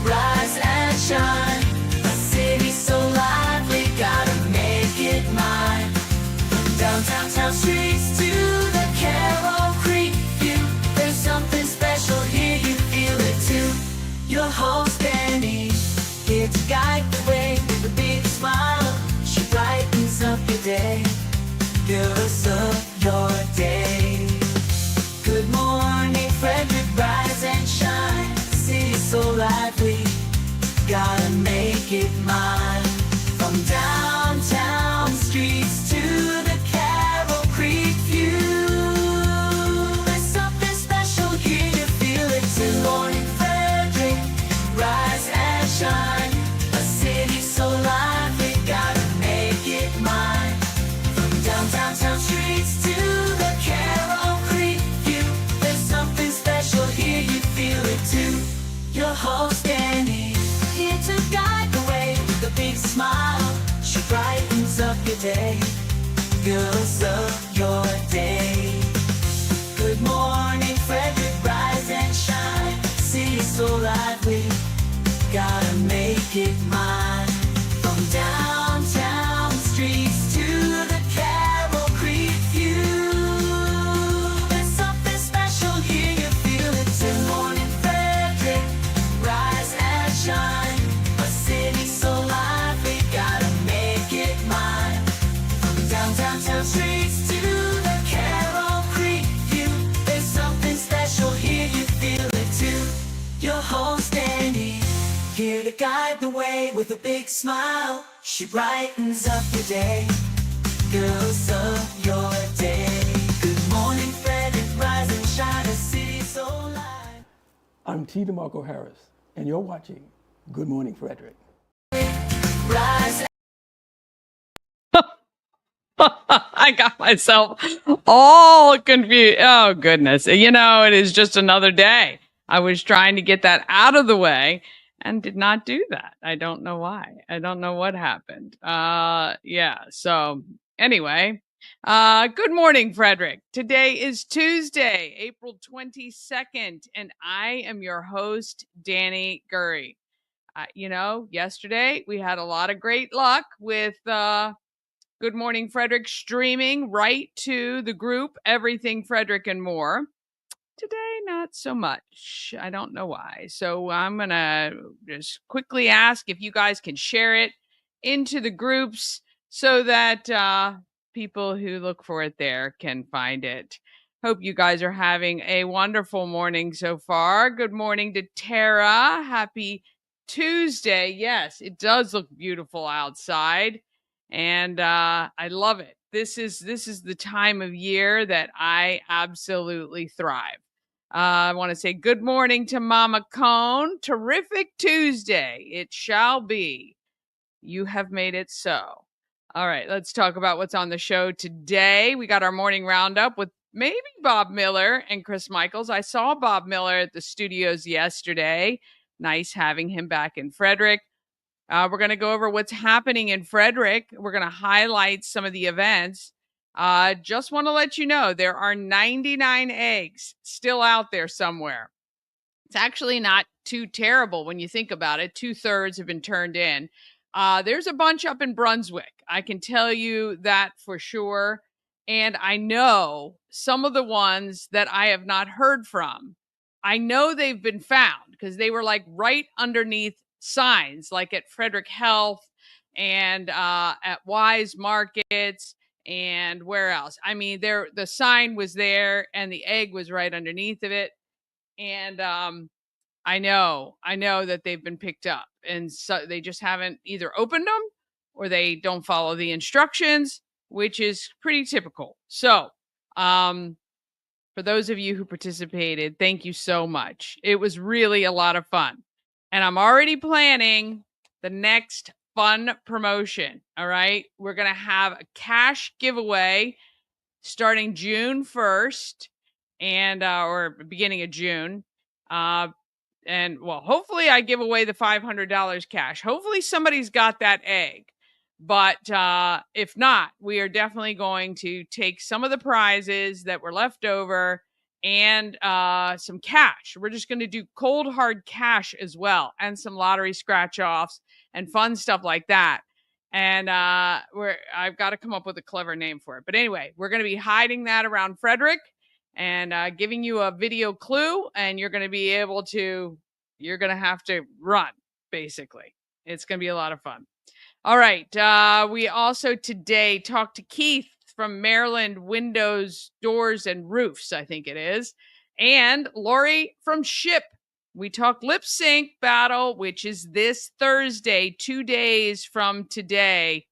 rise and shine. A city so lively, gotta make it mine. From downtown town streets to the Carroll Creek view, there's something special here, you feel it too. Your host Danny, here to guide the way with a big smile. She brightens up your day, girls of your day. Good morning Frederick, rise and shine. City so lively, gotta make it mine. From downtown streets to the Carroll Creek view, there's something special here, you feel it too. Good morning Frederick, rise and shine. A city so lively, gotta make it mine. From downtown town streets to the Carroll Creek view, there's something special here, you feel it too. Your host Danny, here to guide the way with a big smile. She brightens up your day, girls of your day. Good morning Frederick, rise and shine. City so lively, gotta make it mine. From downtown streets to the Carroll Creek view, there's something special here, you feel it too. Good morning Frederick, rise and shine. A city so lively, gotta make it mine. From downtown town streets to the Carroll Creek view, there's something special here, you feel it too. Your host Danny, here to guide the way with a big smile. She brightens up your day, girls of your day. Good morning Frederick, rise and shine. A city so live. I'm T. DeMarco Harris, and you're watching Good Morning Frederick. Rise. I got myself all confused. Oh, goodness. You know, it is just another day. I was trying to get that out of the way and did not do that. I don't know why. I don't know what happened. Yeah. So anyway, good morning, Frederick. Today is Tuesday, April 22nd, and I am your host, Danny Gurry. You know, yesterday we had a lot of great luck with, Good Morning Frederick streaming right to the group Everything Frederick and More. Today, not so much. I don't know why. So I'm going to just quickly ask if you guys can share it into the groups so that people who look for it there can find it. Hope you guys are having a wonderful morning so far. Good morning to Tara. Happy Tuesday. Yes, it does look beautiful outside. And I love it. This is the time of year that I absolutely thrive. I want to say good morning to Mama Cone. Terrific Tuesday. It shall be. You have made it so. All right, let's talk about what's on the show today. We got our morning roundup with maybe Bob Miller and Chris Michaels. I saw Bob Miller at the studios yesterday. Nice having him back in Frederick. We're going to go over what's happening in Frederick. We're going to highlight some of the events. Just want to let you know there are 99 eggs still out there somewhere. It's actually not too terrible when you think about it. 2/3 have been turned in. There's a bunch up in Brunswick. I can tell you that for sure. And I know some of the ones that I have not heard from. I know they've been found because they were like right underneath signs, like at Frederick Health and at Wise Markets and where else. I mean, the sign was there and the egg was right underneath of it. And I know that they've been picked up, and so they just haven't either opened them or they don't follow the instructions, which is pretty typical. So, for those of you who participated, thank you so much. It was really a lot of fun. And I'm already planning the next fun promotion. All right. We're going to have a cash giveaway starting June 1st and, or beginning of June. And well, hopefully I give away the $500 cash. Hopefully somebody's got that egg. But if not, we are definitely going to take some of the prizes that were left over and some cash. We're just going to do cold hard cash as well, and some lottery scratch offs and fun stuff like that. And I've got to come up with a clever name for it. But anyway, we're going to be hiding that around Frederick and giving you a video clue, and you're going to have to run, basically. It's going to be a lot of fun. All right. We also today talked to Keith from Maryland Windows, Doors, and Roofs, I think it is, and Laurie from SHIP. We talked lip sync battle, which is this Thursday, 2 days from today,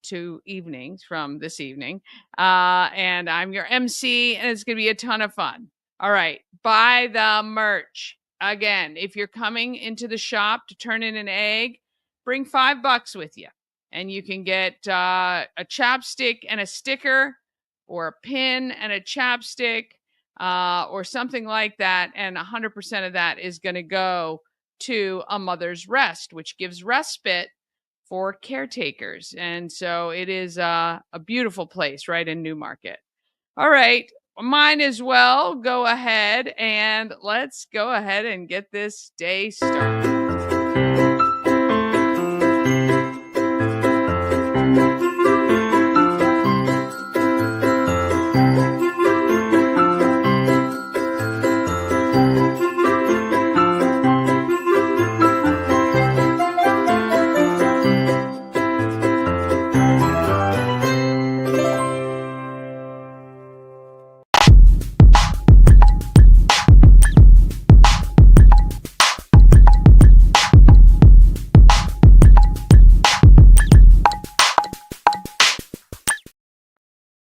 2 evenings from this evening. And I'm your MC, and it's going to be a ton of fun. All right. Buy the merch. Again, if you're coming into the shop to turn in an egg, bring $5 with you. And you can get a chapstick and a sticker, or a pin and a chapstick, or something like that. And 100% of that is going to go to A Mother's Rest, which gives respite for caretakers. And so it is a beautiful place right in Newmarket. All right. Mine as well. Go ahead and let's go ahead and get this day started.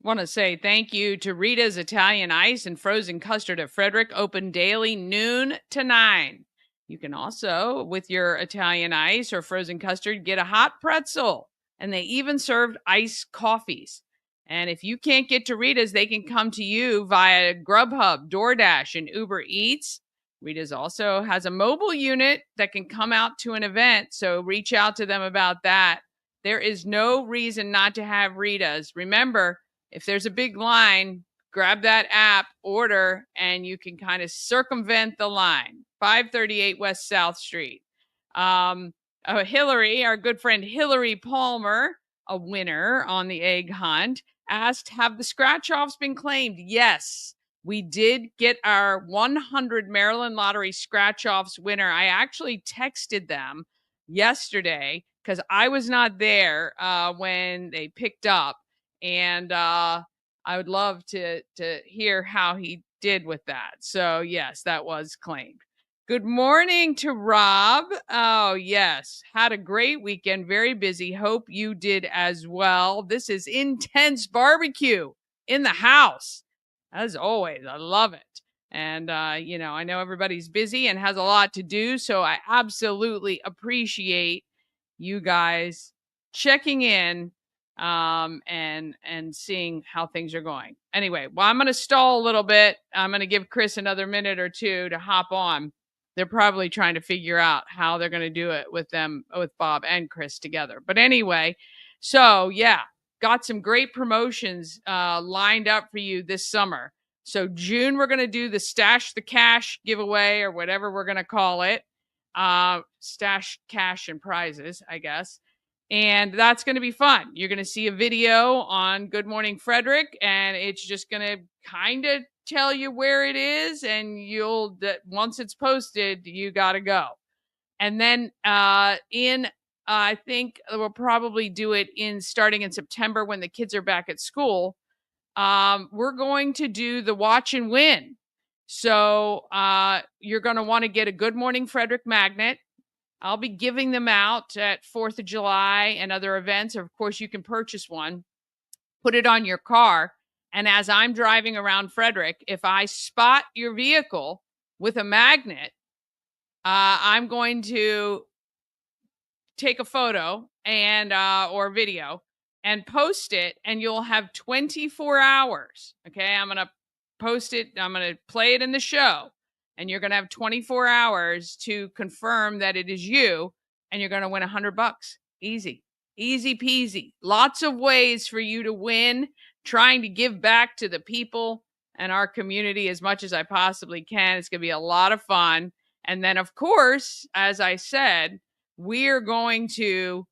Want to say thank you to Rita's Italian Ice and Frozen Custard at Frederick, open daily noon to 9. You can also, with your Italian Ice or frozen custard, get a hot pretzel, and they even served iced coffees. And if you can't get to Rita's, they can come to you via Grubhub, DoorDash, and Uber Eats. Rita's also has a mobile unit that can come out to an event, so reach out to them about that. There is no reason not to have Rita's. Remember, if there's a big line, grab that app, order, and you can kind of circumvent the line. 538 West South Street. Hillary, our good friend Hillary Palmer, a winner on the egg hunt, asked, have the scratch-offs been claimed? Yes, we did get our 100 Maryland Lottery scratch-offs winner. I actually texted them yesterday because I was not there when they picked up. And I would love to hear how he did with that. So, yes, that was claimed. Good morning to Rob. Oh, yes. Had a great weekend. Very busy. Hope you did as well. This is Intense Barbecue in the house. As always, I love it. And, I know everybody's busy and has a lot to do. So I absolutely appreciate you guys checking in and seeing how things are going. Anyway, well, I'm going to stall a little bit. I'm going to give Chris another minute or two to hop on. They're probably trying to figure out how they're going to do it with Bob and Chris together. But anyway, so yeah, got some great promotions lined up for you this summer. So June, we're going to do the Stash the Cash giveaway, or whatever we're going to call it. Stash cash and prizes, I guess. And that's going to be fun. You're going to see a video on Good Morning Frederick, and it's just going to kind of tell you where it is, and once it's posted, you got to go. And then I think we'll probably do it starting in September when the kids are back at school. We're going to do the Watch and Win. So you're going to want to get a Good Morning Frederick magnet. I'll be giving them out at 4th of July and other events. Of course, you can purchase one, put it on your car. And as I'm driving around Frederick, if I spot your vehicle with a magnet, I'm going to take a photo and or video and post it, and you'll have 24 hours. Okay, I'm going to post it. I'm going to play it in the show. And you're going to have 24 hours to confirm that it is you, and you're going to win $100. Easy peasy. Lots of ways for you to win, trying to give back to the people and our community as much as I possibly can. It's going to be a lot of fun. And then, of course, as I said, we're going to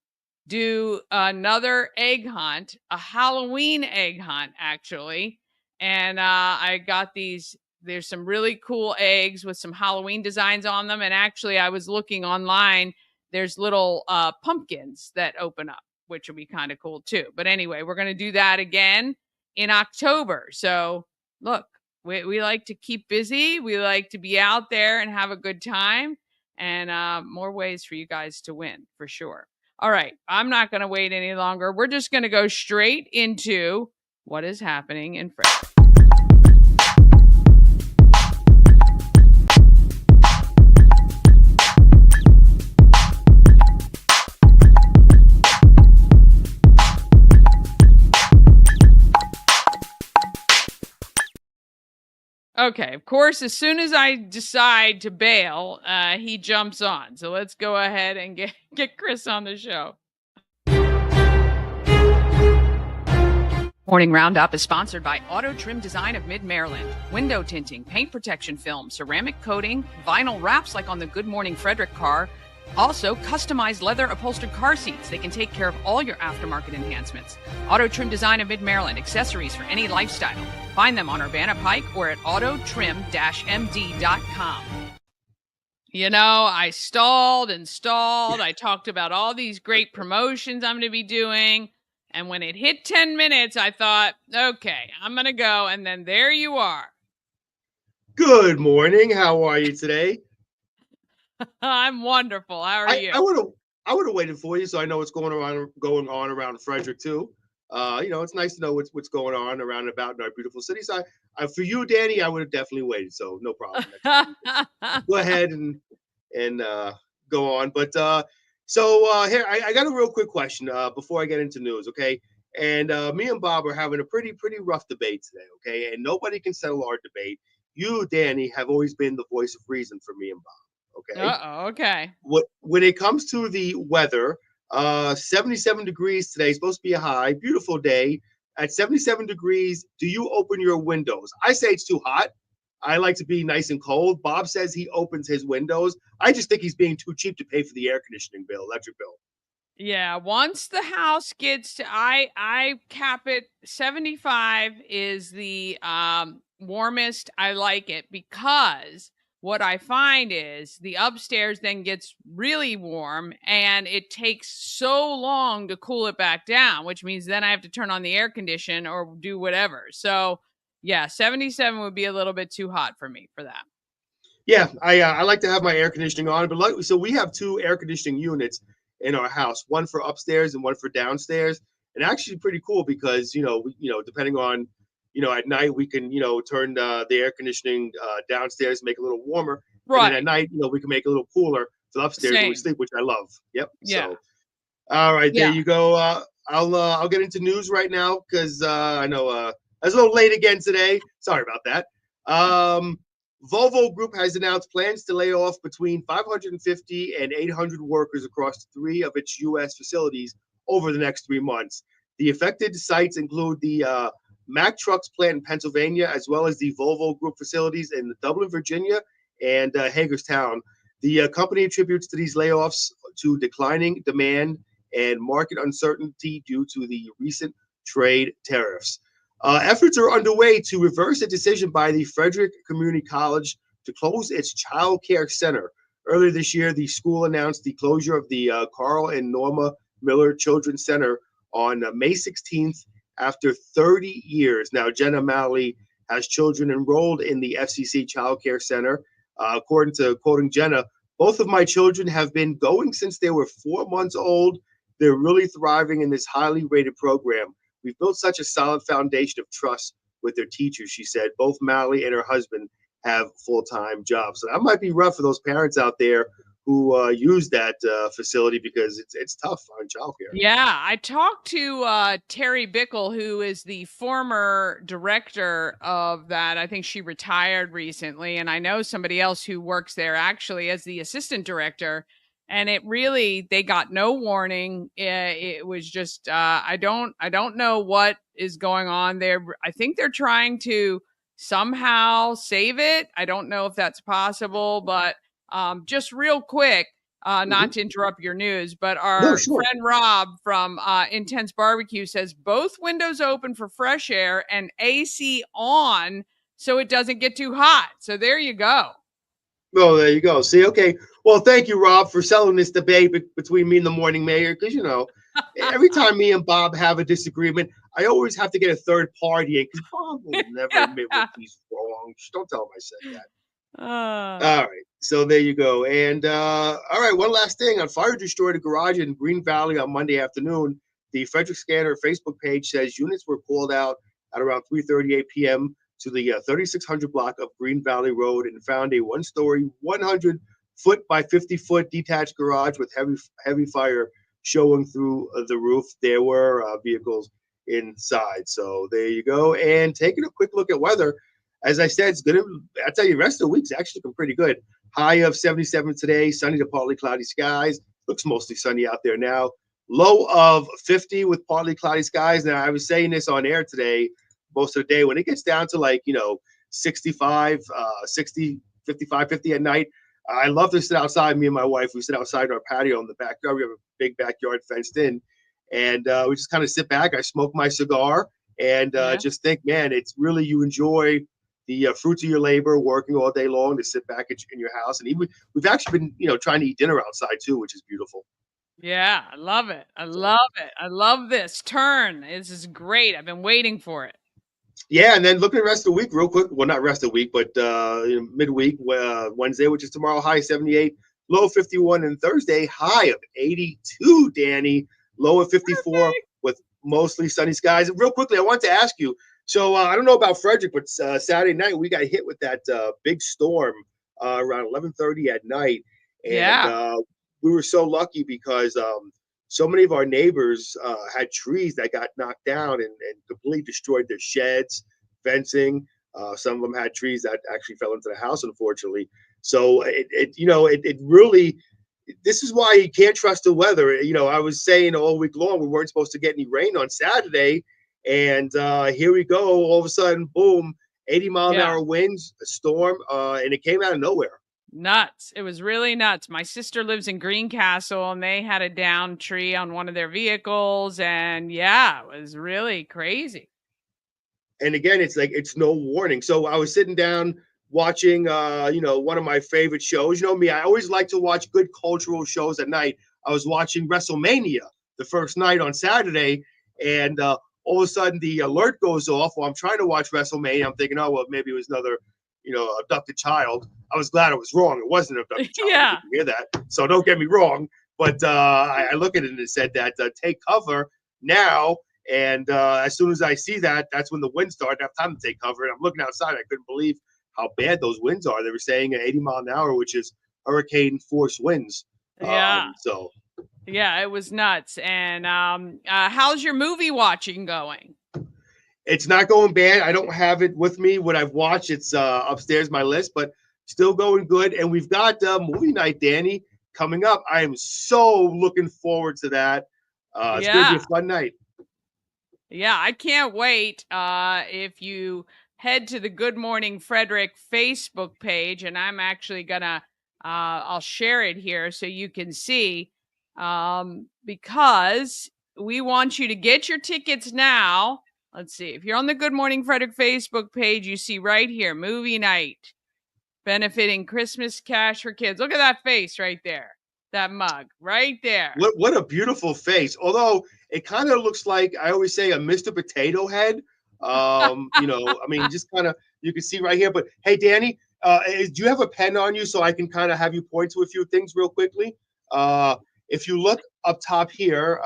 do another egg hunt, a Halloween egg hunt, actually. And I got there's some really cool eggs with some Halloween designs on them. And actually, I was looking online, there's little pumpkins that open up, which will be kind of cool too. But anyway, we're going to do that again in October. So look, we like to keep busy. We like to be out there and have a good time, and more ways for you guys to win for sure. All right, I'm not going to wait any longer. We're just going to go straight into what is happening in Frederick. Okay, of course, as soon as I decide to bail, he jumps on. So let's go ahead and get Chris on the show. Morning Roundup is sponsored by Auto Trim Design of Mid-Maryland. Window tinting, paint protection film, ceramic coating, vinyl wraps like on the Good Morning Frederick car. Also, customized leather upholstered car seats. They can take care of all your aftermarket enhancements. Auto Trim Design of Mid-Maryland, accessories for any lifestyle. Find them on Urbana Pike or at autotrim-md.com. You know, I stalled and stalled. I talked about all these great promotions I'm going to be doing. And when it hit 10 minutes, I thought, okay, I'm going to go. And then there you are. Good morning. How are you today? I'm wonderful. How are you? I would have waited for you, so I know what's going on around Frederick too. It's nice to know what's going on around and about in our beautiful city. So for you, Danny, I would have definitely waited. So no problem. Go ahead and go on. But here I got a real quick question before I get into news, okay? And me and Bob are having a pretty rough debate today, okay? And nobody can settle our debate. You, Danny, have always been the voice of reason for me and Bob. Okay. Okay. When it comes to the weather, 77 degrees today, supposed to be a high, beautiful day. At 77 degrees, do you open your windows? I say it's too hot. I like to be nice and cold. Bob says he opens his windows. I just think he's being too cheap to pay for the air conditioning bill, electric bill. Yeah, once the house gets to I cap it 75 is the warmest I like it, because what I find is the upstairs then gets really warm and it takes so long to cool it back down, which means then I have to turn on the air condition or do whatever. So yeah, 77 would be a little bit too hot for me for that. Yeah, I like to have my air conditioning on, but so we have two air conditioning units in our house, one for upstairs and one for downstairs. And actually pretty cool because, depending on, at night we can, turn the air conditioning downstairs, make it a little warmer. Right. And then at night, we can make it a little cooler for upstairs when we sleep, which I love. Yep. Yeah. So, all right, Yeah. there you go. I'll get into news right now because I know I was a little late again today. Sorry about that. Volvo Group has announced plans to lay off between 550 and 800 workers across 3 of its U.S. facilities over the next 3 months. The affected sites include the Mack Trucks plant in Pennsylvania, as well as the Volvo Group facilities in Dublin, Virginia, and Hagerstown. The company attributes to these layoffs to declining demand and market uncertainty due to the recent trade tariffs. Efforts are underway to reverse a decision by the Frederick Community College to close its child care center. Earlier this year, the school announced the closure of the Carl and Norma Miller Children's Center on May 16th after 30 years. Now, Jenna Malley has children enrolled in the FCC Child Care Center. According to quoting Jenna, both of my children have been going since they were 4 months old. They're really thriving in this highly rated program. We've built such a solid foundation of trust with their teachers, she said. Both Mally and her husband have full-time jobs. So that might be rough for those parents out there who use that facility because it's tough on childcare. Yeah, I talked to Terry Bickle, who is the former director of that. I think she retired recently, and I know somebody else who works there actually as the assistant director. And they got no warning. It was just I don't know what is going on there. I think they're trying to somehow save it. I don't know if that's possible, but just real quick, not to interrupt your news, but No, our sure. friend Rob from Intense Barbecue says both windows open for fresh air and AC on so it doesn't get too hot. So there you go. Oh, there you go. See, okay. Well, thank you, Rob, for selling this debate between me and the morning mayor. Because every time me and Bob have a disagreement, I always have to get a third party in. Because Bob will never admit when he's wrong. Just don't tell him I said that. All right. So there you go. And all right, one last thing. On fire destroyed a garage in Green Valley on Monday afternoon. The Frederick Scanner Facebook page says units were called out at around 3:38 p.m. to the 3600 block of Green Valley Road and found a one-story, 100-foot by 50-foot detached garage with heavy fire showing through the roof. There were vehicles inside. So there you go. And taking a quick look at weather. As I said, it's gonna. I tell you, the rest of the week's actually been pretty good. High of 77 today, sunny to partly cloudy skies. Looks mostly sunny out there now. Low of 50 with partly cloudy skies. Now, I was saying this on air today, most of the day. When it gets down to 65, 60, 55, 50 at night, I love to sit outside. Me and my wife, we sit outside in our patio in the backyard. We have a big backyard fenced in, and we just kind of sit back. I smoke my cigar and just think, man, it's really, you enjoy the fruits of your labor, working all day long to sit back in your house. And even we've actually been, trying to eat dinner outside too, which is beautiful. Yeah, I love it. I love it. I love this turn. This is great. I've been waiting for it. Yeah, and then looking at the rest of the week real quick. Well, not rest of the week, but midweek, Wednesday, which is tomorrow, high 78, low 51, and Thursday, high of 82, Danny, low of 54 with mostly sunny skies. And real quickly, I wanted to ask you, so I don't know about Frederick, but Saturday night we got hit with that big storm around 11:30 at night. And Yeah. we were so lucky because so many of our neighbors had trees that got knocked down and completely destroyed their sheds, fencing. Some of them had trees that actually fell into the house, unfortunately. So it really, this is why you can't trust the weather. I was saying all week long we weren't supposed to get any rain on Saturday, and here we go. All of a sudden, boom, 80-mile-an-hour winds, a storm, and it came out of nowhere. Nuts. It was really nuts. My sister lives in Greencastle and they had a down tree on one of their vehicles. And yeah, it was really crazy. And again, it's like it's no warning. So I was sitting down watching one of my favorite shows. You know me, I always like to watch good cultural shows at night. I was watching WrestleMania the first night on Saturday, and all of a sudden the alert goes off while I'm trying to watch WrestleMania. I'm thinking, oh well, maybe it was another abducted child. I was glad I was wrong. It wasn't an abducted child. Yeah. I didn't hear that. So don't get me wrong. But I look at it and it said that take cover now. And as soon as I see that, that's when the winds start. I have time to take cover. And I'm looking outside. I couldn't believe how bad those winds are. They were saying 80 mile an hour, which is hurricane force winds. Yeah. So yeah, it was nuts. And how's your movie watching going? it's not going bad. I don't have it with me. What I've watched, it's upstairs my list, but still going good. And we've got movie night, Danny, coming up. I am so looking forward to that. It's going to be a fun night. Yeah, I can't wait. If you head to the Good Morning Frederick Facebook page, and I'm actually gonna, I'll share it here so you can see, because we want you to get your tickets now. Let's see. If you're on the Good Morning Frederick Facebook page, you see right here, movie night, benefiting Christmas cash for kids. Look at that face right there. That mug right there. What a beautiful face. Although it kind of looks like, I always say, a Mr. Potato Head. I mean, just kind of, you can see right here. But hey, Danny, do you have a pen on you so I can kind of have you point to a few things real quickly? If you look up top here,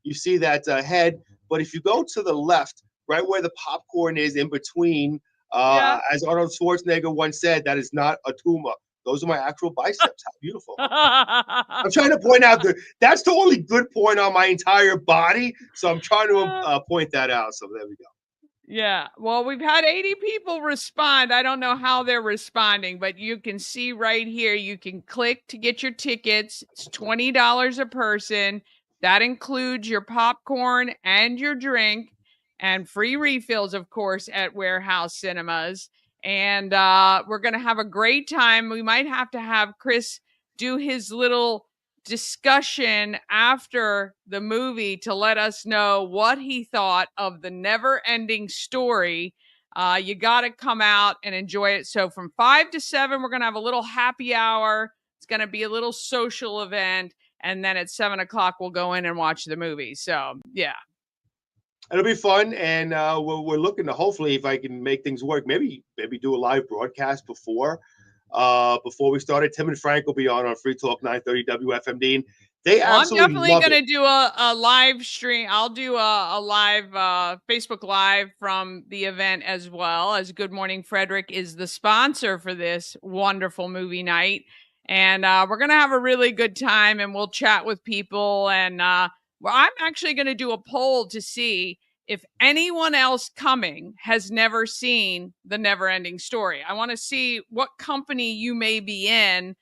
you see that head. But if you go to the left, right where the popcorn is in between, as Arnold Schwarzenegger once said, that is not a tumor. Those are my actual biceps. How beautiful. I'm trying to point out that's the only good point on my entire body. So I'm trying to point that out. So there we go. Yeah. Well, we've had 80 people respond. I don't know how they're responding, but you can see right here, you can click to get your tickets. It's $20 a person. That includes your popcorn and your drink. and free refills, of course, at Warehouse Cinemas. And we're going to have a great time. We might have to have Chris do his little discussion after the movie to let us know what he thought of the never ending story. You got to come out and enjoy it. So from 5 to 7, we're going to have a little happy hour. It's going to be a little social event. And then at 7 o'clock, we'll go in and watch the movie. So, yeah. It'll be fun, and we're looking to, hopefully, if I can make things work, maybe do a live broadcast before we started. Tim and Frank will be on Free Talk 930 WFMD. And they Well, I'm absolutely definitely love going to it. do a live stream. I'll do a live Facebook Live from the event as well, as Good Morning Frederick is the sponsor for this wonderful movie night. And we're going to have a really good time, and we'll chat with people. And well, I'm actually going to do a poll to see if anyone else coming has never seen The Never-Ending Story. I want to see what company you may be in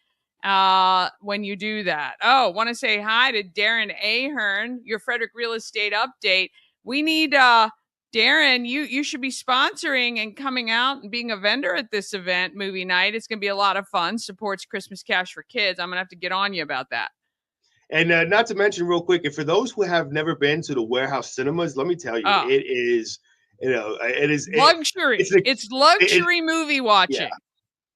when you do that. Oh, want to say hi to Darren Ahern, your Frederick Real Estate Update. We need Darren, you should be sponsoring and coming out and being a vendor at this event, movie night. It's going to be a lot of fun. Supports Christmas Cash for Kids. I'm going to have to get on you about that. And not to mention, real quick, and for those who have never been to the Warehouse Cinemas, let me tell you, it is, luxury. It's luxury movie watching. Yeah,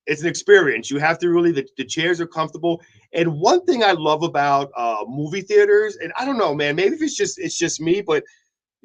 it's an experience. You have to really, the chairs are comfortable. And one thing I love about movie theaters, and I don't know, man, maybe if it's just me, but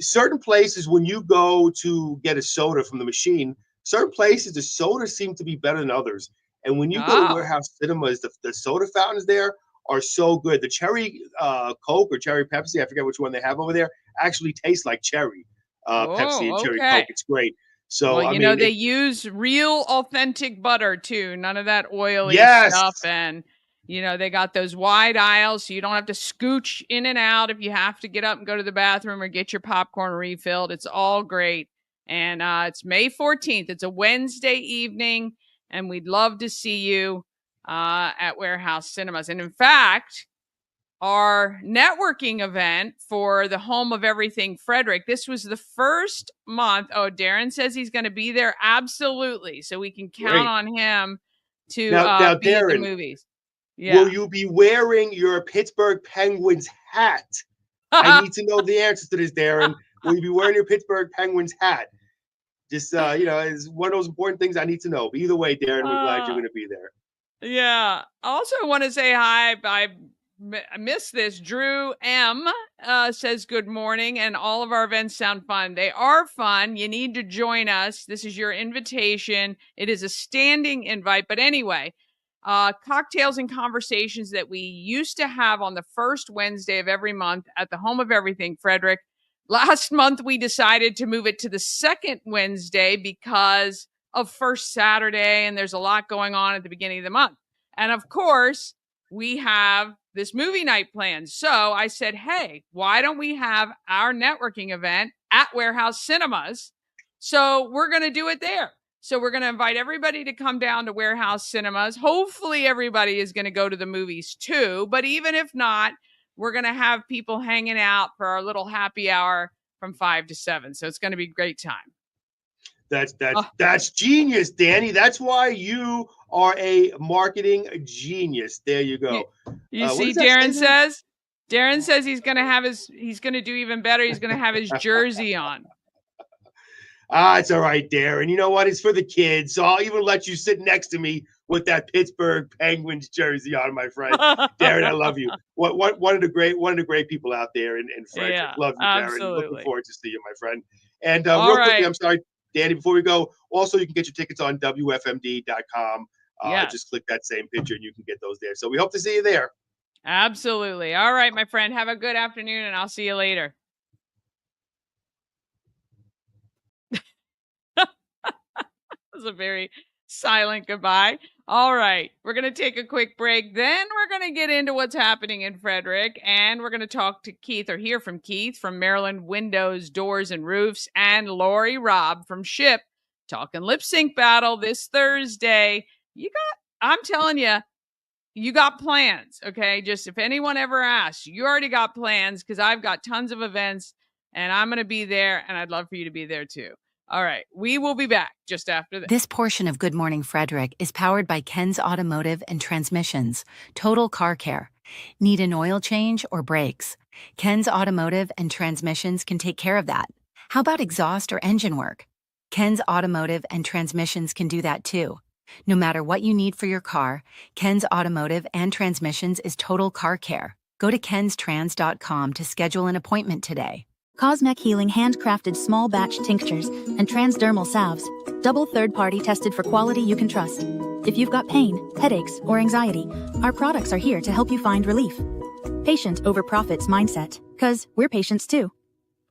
certain places when you go to get a soda from the machine, certain places the sodas seem to be better than others. And when you go to Warehouse Cinemas, the soda fountains there are so good. The cherry Coke or cherry Pepsi, I forget which one they have over there, actually tastes like cherry Pepsi and cherry Coke. It's great. So, well, I mean, they use real authentic butter too. None of that oily stuff. And, they got those wide aisles, so you don't have to scooch in and out if you have to get up and go to the bathroom or get your popcorn refilled. It's all great. And it's May 14th. It's a Wednesday evening, and we'd love to see you at Warehouse Cinemas. And in fact, our networking event for the Home of Everything Frederick, this was the first month. Oh, Darren says he's going to be there. Absolutely. So we can count on him to now, be at the Darren, movies. Yeah. will you be wearing your Pittsburgh Penguins hat? I need to know the answer to this, Darren. Will you be wearing your Pittsburgh Penguins hat? Just, it's one of those important things I need to know. But either way, Darren, we're glad you're going to be there. Yeah. Also want to say hi. I missed this. Drew M says good morning, and all of our events sound fun. They are fun. You need to join us. This is your invitation. It is a standing invite. But anyway, cocktails and conversations that we used to have on the first Wednesday of every month at the Home of Everything Frederick. Last month, we decided to move it to the second Wednesday because of First Saturday, and there's a lot going on at the beginning of the month. And of course, we have this movie night planned. So I said, hey, why don't we have our networking event at Warehouse Cinemas? So we're going to do it there. So we're going to invite everybody to come down to Warehouse Cinemas. Hopefully everybody is going to go to the movies too. But even if not, we're going to have people hanging out for our little happy hour from 5 to 7. So it's going to be a great time. That's genius, Danny. That's why you are a marketing genius. There you go. You see, Darren says he's going to do even better. He's going to have his jersey on. It's all right, Darren. You know what? It's for the kids. So I'll even let you sit next to me with that Pittsburgh Penguins jersey on, my friend. Darren, I love you. One of the great people out there in Frederick. Yeah, love you, absolutely. Darren. Looking forward to see you, my friend. And real quickly, I'm sorry, Danny, before we go, also you can get your tickets on WFMD.com. Just click that same picture and you can get those there. So we hope to see you there. Absolutely. All right, my friend. Have a good afternoon, and I'll see you later. That was a very silent goodbye. All right. We're going to take a quick break. Then we're going to get into what's happening in Frederick. And we're going to talk to Keith, or hear from Keith from Maryland Windows, Doors, and Roofs, and Laurie Robb from SHIP, talking lip sync battle this Thursday. I'm telling you, you got plans. Okay. Just if anyone ever asks, you already got plans, because I've got tons of events And I'm going to be there, and I'd love for you to be there too. All right. We will be back just after this. This portion of Good Morning Frederick is powered by Ken's Automotive and Transmissions, Total Car Care. Need an oil change or brakes? Ken's Automotive and Transmissions can take care of that. How about exhaust or engine work? Ken's Automotive and Transmissions can do that too. No matter what you need for your car, Ken's Automotive and Transmissions is Total Car Care. Go to kenstrans.com to schedule an appointment today. Cosmec Healing handcrafted small batch tinctures and transdermal salves, double third-party tested for quality you can trust. If you've got pain, headaches, or anxiety, our products are here to help you find relief. Patient over profits mindset, 'cause we're patients too.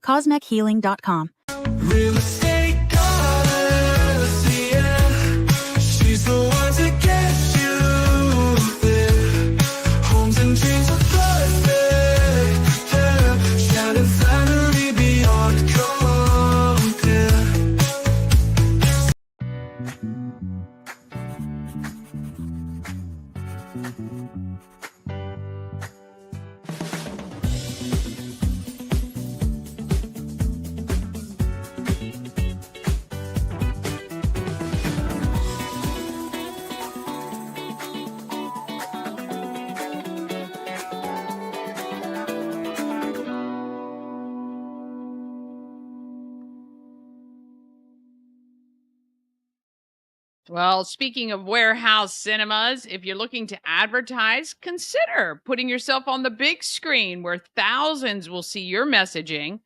CosmecHealing.com. Real estate policy, yeah. She's the one to get you there. Homes and dreams are perfect, yeah. Shining family beyond compare. Well, speaking of warehouse cinemas, if you're looking to advertise, consider putting yourself on the big screen where thousands will see your messaging.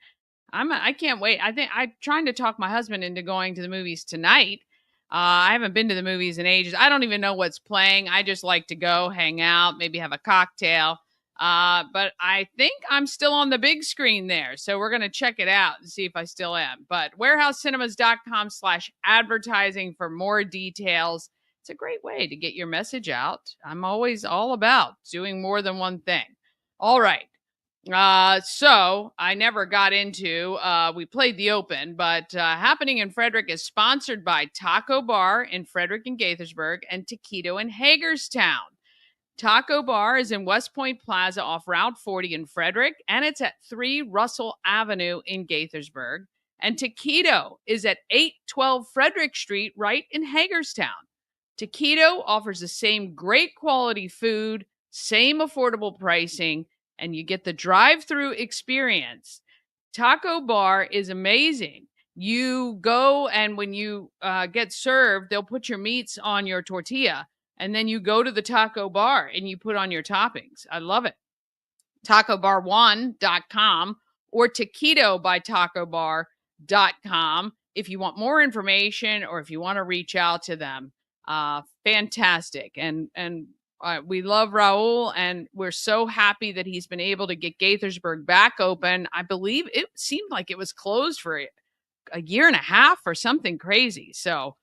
I can't wait. I think I'm trying to talk my husband into going to the movies tonight. I haven't been to the movies in ages. I don't even know what's playing. I just like to go hang out, maybe have a cocktail. But I think I'm still on the big screen there. So we're going to check it out and see if I still am. But warehousecinemas.com/advertising for more details. It's a great way to get your message out. I'm always all about doing more than one thing. All right. So I never got into, we played the open, but Happening in Frederick is sponsored by Taco Bar in Frederick and Gaithersburg and Taquito in Hagerstown. Taco Bar is in West Point Plaza off Route 40 in Frederick, and it's at 3 Russell Avenue in Gaithersburg. And Taquito is at 812 Frederick Street right in Hagerstown. Taquito offers the same great quality food, same affordable pricing, and you get the drive-through experience. Taco Bar is amazing. You go, and when you get served, they'll put your meats on your tortilla, and then you go to the taco bar and you put on your toppings. I love it. TacoBar1.com or TaquitoByTacoBar.com if you want more information or if you want to reach out to them. Fantastic. And we love Raul, and we're so happy that he's been able to get Gaithersburg back open. I believe it seemed like it was closed for a year and a half or something crazy. So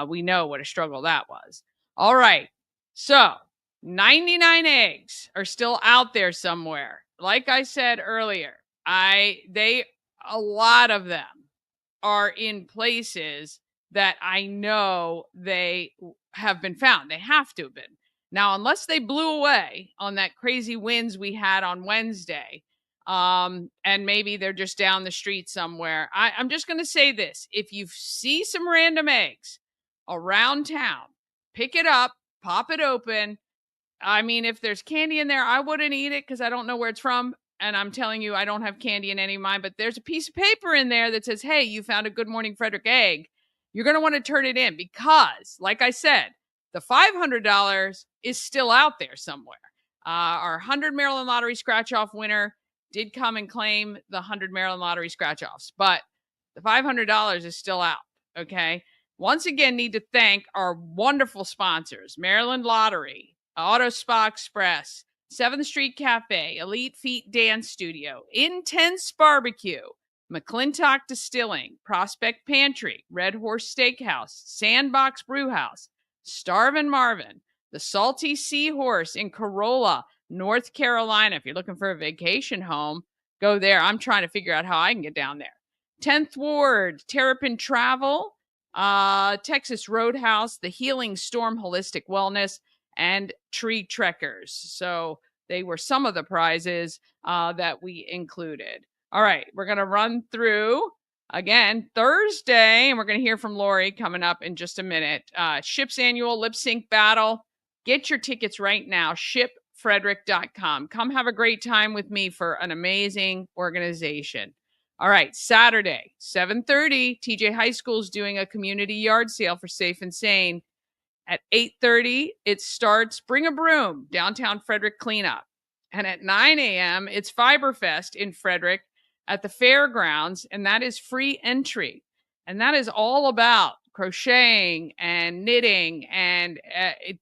we know what a struggle that was. All right. So 99 eggs are still out there somewhere. Like I said earlier, a lot of them are in places that I know they have been found. They have to have been. Now, unless they blew away on that crazy winds we had on Wednesday, and maybe they're just down the street somewhere. I'm just going to say this. If you see some random eggs around town, pick it up, pop it open. I mean, if there's candy in there, I wouldn't eat it because I don't know where it's from. And I'm telling you, I don't have candy in any of mine, but there's a piece of paper in there that says, hey, you found a Good Morning Frederick egg. You're going to want to turn it in because, like I said, the $500 is still out there somewhere. Our 100 Maryland Lottery scratch-off winner did come and claim the 100 Maryland Lottery scratch-offs, but the $500 is still out, okay? Once again, need to thank our wonderful sponsors, Maryland Lottery, Auto Spa Express, 7th Street Cafe, Elite Feet Dance Studio, Intense Barbecue, McClintock Distilling, Prospect Pantry, Red Horse Steakhouse, Sandbox Brewhouse, Starvin' Marvin, the Salty Seahorse in Corolla, North Carolina. If you're looking for a vacation home, go there. I'm trying to figure out how I can get down there. 10th Ward, Terrapin Travel, Texas Roadhouse, the Healing Storm Holistic Wellness, and Tree Trekkers. So they were some of the prizes that we included. All right, we're going to run through again Thursday, and we're going to hear from Laurie coming up in just a minute. Ship's annual lip sync battle. Get your tickets right now, shipfrederick.com. Come have a great time with me for an amazing organization. All right, Saturday, 7:30, TJ High School is doing a community yard sale for Safe and Sane. At 8:30, it starts Bring a Broom, downtown Frederick cleanup. And at 9 a.m., it's Fiberfest in Frederick at the fairgrounds, and that is free entry. And that is all about crocheting and knitting and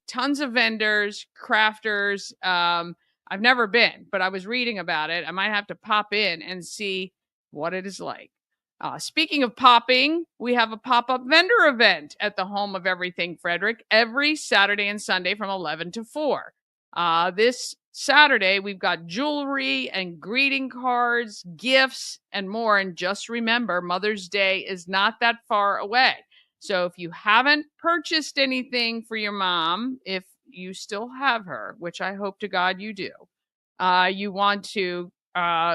tons of vendors, crafters. I've never been, but I was reading about it. I might have to pop in and see what it is like. Speaking of popping, we have a pop-up vendor event at the Home of Everything Frederick every Saturday and Sunday from 11 to 4. This Saturday, we've got jewelry and greeting cards, gifts, and more. And just remember, Mother's Day is not that far away. So if you haven't purchased anything for your mom, if you still have her, which I hope to God you do, you want to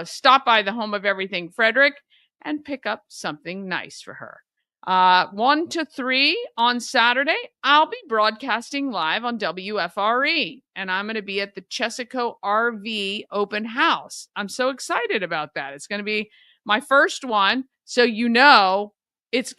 stop by the Home of Everything Frederick and pick up something nice for her. 1 to 3 on Saturday, I'll be broadcasting live on WFRE, and I'm going to be at the Chesaco RV open house. I'm so excited about that. It's going to be my first one, so it's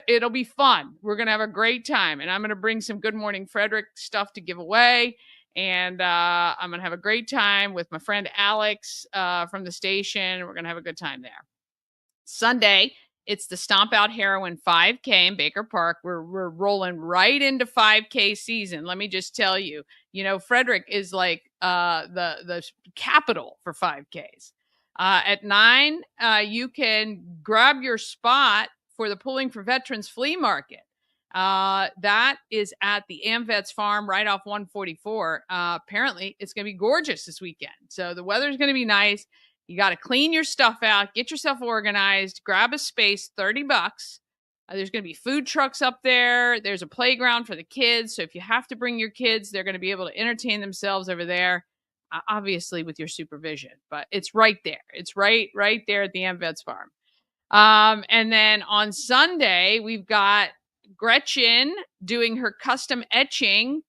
it'll be fun. We're going to have a great time, and I'm going to bring some Good Morning Frederick stuff to give away. And I'm going to have a great time with my friend Alex from the station. We're going to have a good time there. Sunday, it's the Stomp Out Heroin 5K in Baker Park. We're rolling right into 5K season. Let me just tell you, Frederick is like the capital for 5Ks. At 9, you can grab your spot for the Pulling for Veterans flea market. That is at the AmVets farm right off 144. Apparently it's going to be gorgeous this weekend. So the weather's going to be nice. You got to clean your stuff out, get yourself organized, grab a space, $30. There's going to be food trucks up there. There's a playground for the kids. So if you have to bring your kids, they're going to be able to entertain themselves over there, obviously with your supervision, but it's right there. It's right there at the AmVets farm. And then on Sunday, we've got Gretchen doing her custom etching.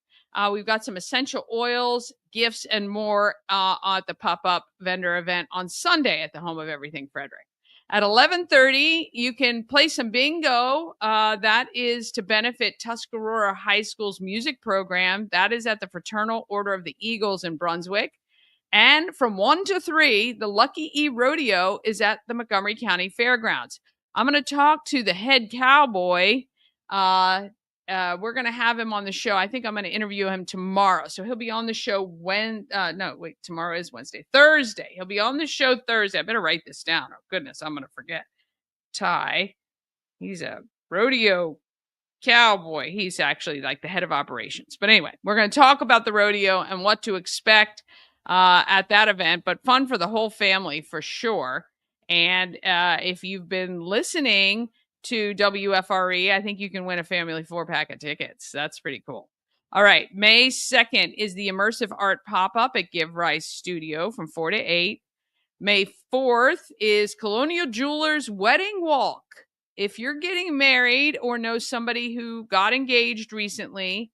We've got some essential oils, gifts, and more at the pop-up vendor event on Sunday at the Home of Everything Frederick. At 11:30, you can play some bingo. That is to benefit Tuscarora High School's music program. That is at the Fraternal Order of the Eagles in Brunswick. And from 1 to 3, the Lucky E Rodeo is at the Montgomery County Fairgrounds. I'm going to talk to the head cowboy. We're going to have him on the show. I think I'm going to interview him tomorrow. So he'll be on the show tomorrow is Wednesday. Thursday. He'll be on the show Thursday. I better write this down. Oh, goodness, I'm going to forget. Ty, he's a rodeo cowboy. He's actually like the head of operations. But anyway, we're going to talk about the rodeo and what to expect at that event, but fun for the whole family for sure. And if you've been listening to WFRE, I think you can win a family 4-pack of tickets. That's pretty cool. All right. May 2nd is the Immersive Art Pop-Up at Give Rise Studio from 4 to 8. May 4th is Colonial Jewelers Wedding Walk. If you're getting married or know somebody who got engaged recently,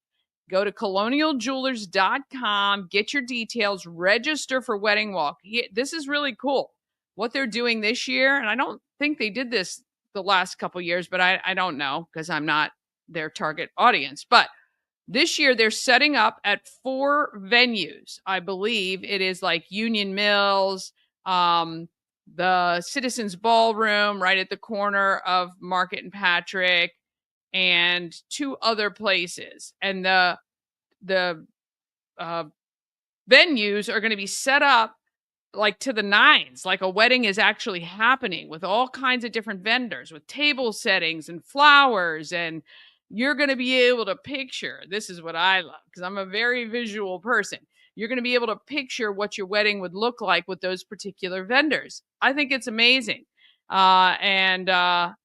go to colonialjewelers.com, get your details, register for Wedding Walk. This is really cool. What they're doing this year, and I don't think they did this the last couple years, but I don't know because I'm not their target audience. But this year they're setting up at 4 venues. I believe it is like Union Mills, the Citizens Ballroom right at the corner of Market and Patrick, and 2 other places. And the venues are going to be set up like to the nines, like a wedding is actually happening with all kinds of different vendors with table settings and flowers. And you're going to be able to picture, this is what I love because I'm a very visual person. You're going to be able to picture what your wedding would look like with those particular vendors. I think it's amazing. I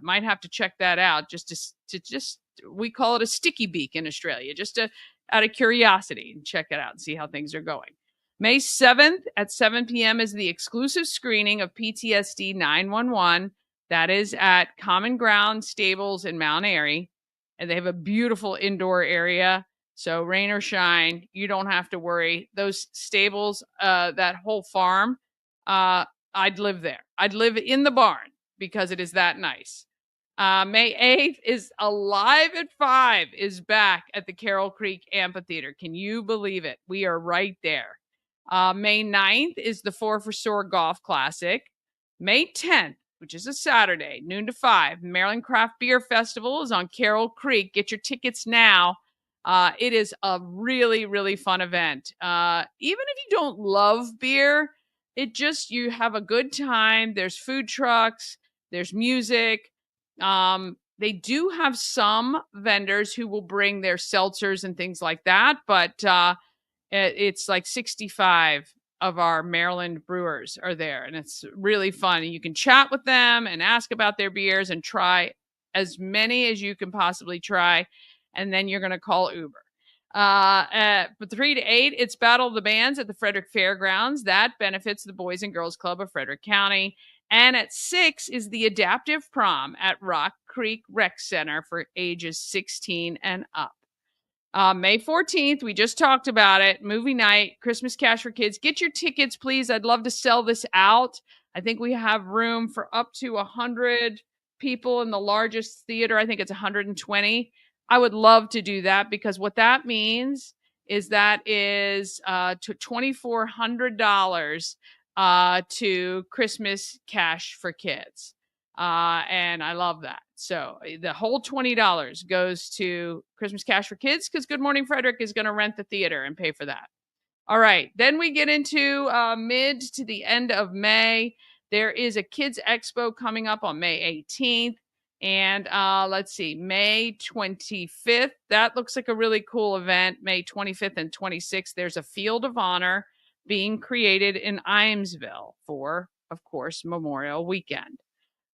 might have to check that out we call it a sticky beak in Australia, just out of curiosity and check it out and see how things are going. May 7th at 7 p.m. is the exclusive screening of PTSD 911. That is at Common Ground Stables in Mount Airy. And they have a beautiful indoor area. So rain or shine, you don't have to worry. Those stables, that whole farm, I'd live there. I'd live in the barn because it is that nice. May 8th is Alive at 5 is back at the Carroll Creek Amphitheater. Can you believe it? We are right there. May 9th is the 4 for Sore Golf Classic. May 10th, which is a Saturday, noon to 5, Maryland Craft Beer Festival is on Carroll Creek. Get your tickets now. It is a really, really fun event. Even if you don't love beer, you have a good time. There's food trucks, there's music. They do have some vendors who will bring their seltzers and things like that, but it's like 65 of our Maryland brewers are there, and it's really fun. You can chat with them and ask about their beers and try as many as you can possibly try, and then you're going to call Uber. But 3 to 8, it's Battle of the Bands at the Frederick Fairgrounds. That benefits the Boys and Girls Club of Frederick County. And at 6 is the Adaptive Prom at Rock Creek Rec Center for ages 16 and up. May 14th, we just talked about it. Movie night, Christmas Cash for Kids. Get your tickets, please. I'd love to sell this out. I think we have room for up to 100 people in the largest theater. I think it's 120. I would love to do that because what that means is that is to $2,400 to Christmas Cash for Kids. And I love that. So the whole $20 goes to Christmas Cash for Kids because Good Morning Frederick is going to rent the theater and pay for that. All right. Then we get into mid to the end of May. There is a Kids Expo coming up on May 18th. And let's see, May 25th. That looks like a really cool event. May 25th and 26th. There's a Field of Honor being created in Imesville for, of course, Memorial Weekend.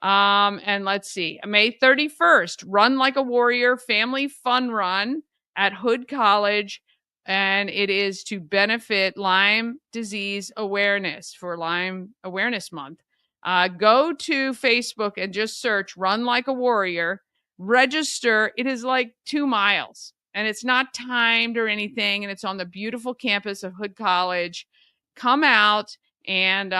And let's see, May 31st, Run Like a Warrior Family Fun Run at Hood College. And it is to benefit Lyme disease awareness for Lyme Awareness Month. Go to Facebook and just search Run Like a Warrior, register. It is like 2 miles and it's not timed or anything. And it's on the beautiful campus of Hood College. Come out and,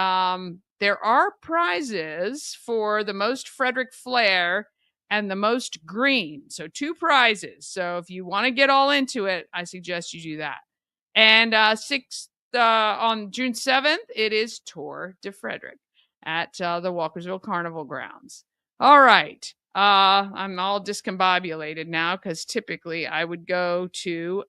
there are prizes for the most Frederick flair and the most green. So 2 prizes. So if you want to get all into it, I suggest you do that. And on June 7th, it is Tour de Frederick at the Walkersville Carnival grounds. All right. I'm all discombobulated now because typically I would go to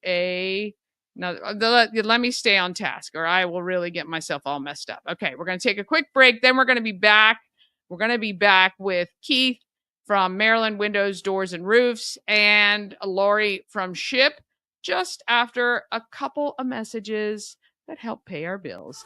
let me stay on task or I will really get myself all messed up. Okay, we're going to take a quick break. Then we're going to be back. We're going to be back with Keith from Maryland Windows, Doors, and Roofs and Laurie from SHIP just after a couple of messages that help pay our bills.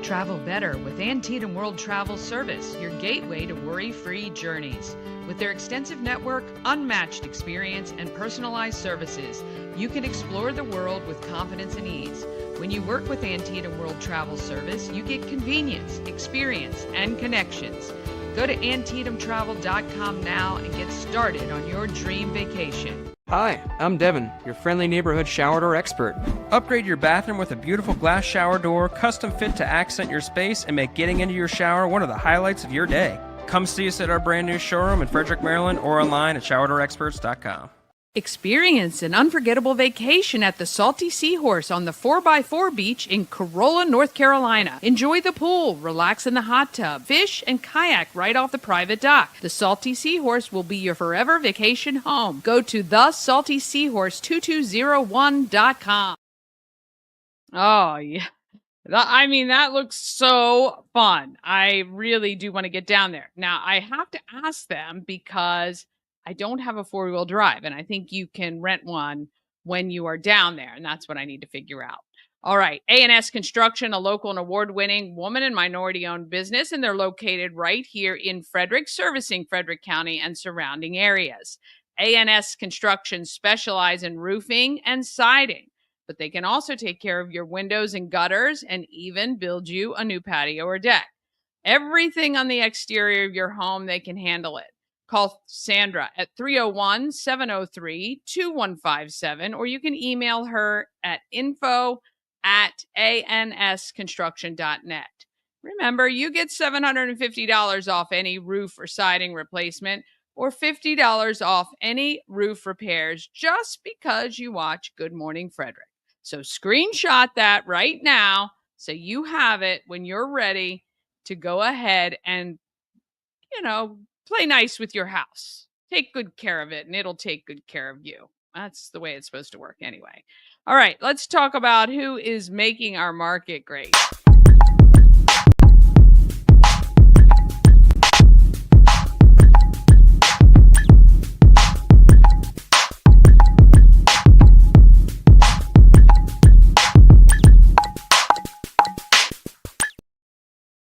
Travel better with Antietam World Travel Service, your gateway to worry-free journeys. With their extensive network, unmatched experience, and personalized services, you can explore the world with confidence and ease. When you work with Antietam World Travel Service, you get convenience, experience, and connections. Go to AntietamTravel.com now and get started on your dream vacation. Hi, I'm Devin, your friendly neighborhood shower door expert. Upgrade your bathroom with a beautiful glass shower door, custom fit to accent your space and make getting into your shower one of the highlights of your day. Come see us at our brand new showroom in Frederick, Maryland, or online at showerdoorexperts.com. Experience an unforgettable vacation at the Salty Seahorse on the 4x4 beach in Corolla, North Carolina. Enjoy the pool, relax in the hot tub, fish, and kayak right off the private dock. The Salty Seahorse will be your forever vacation home. Go to thesaltyseahorse2201.com. Oh, yeah. I mean, that looks so fun. I really do want to get down there. Now, I have to ask them because I don't have a four-wheel drive, and I think you can rent one when you are down there, and that's what I need to figure out. All right, A&S Construction, a local and award-winning woman and minority-owned business, and they're located right here in Frederick, servicing Frederick County and surrounding areas. A&S Construction specialize in roofing and siding, but they can also take care of your windows and gutters and even build you a new patio or deck. Everything on the exterior of your home, they can handle it. Call Sandra at 301-703-2157, or you can email her at info@ansconstruction.net. Remember, you get $750 off any roof or siding replacement or $50 off any roof repairs just because you watch Good Morning Frederick. So screenshot that right now so you have it when you're ready to go ahead and, play nice with your house. Take good care of it and it'll take good care of you. That's the way it's supposed to work anyway. All right, let's talk about who is making our market great.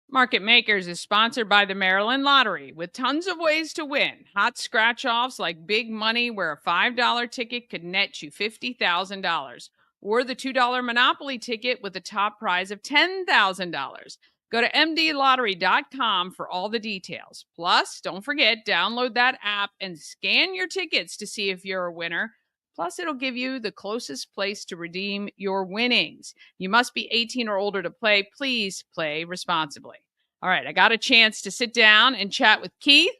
Market Makers is sponsored by the Maryland Lottery with tons of ways to win. Hot scratch-offs like big money where a $5 ticket could net you $50,000. Or the $2 Monopoly ticket with a top prize of $10,000. Go to mdlottery.com for all the details. Plus, don't forget, download that app and scan your tickets to see if you're a winner. Plus, it'll give you the closest place to redeem your winnings. You must be 18 or older to play. Please play responsibly. All right, I got a chance to sit down and chat with Keith,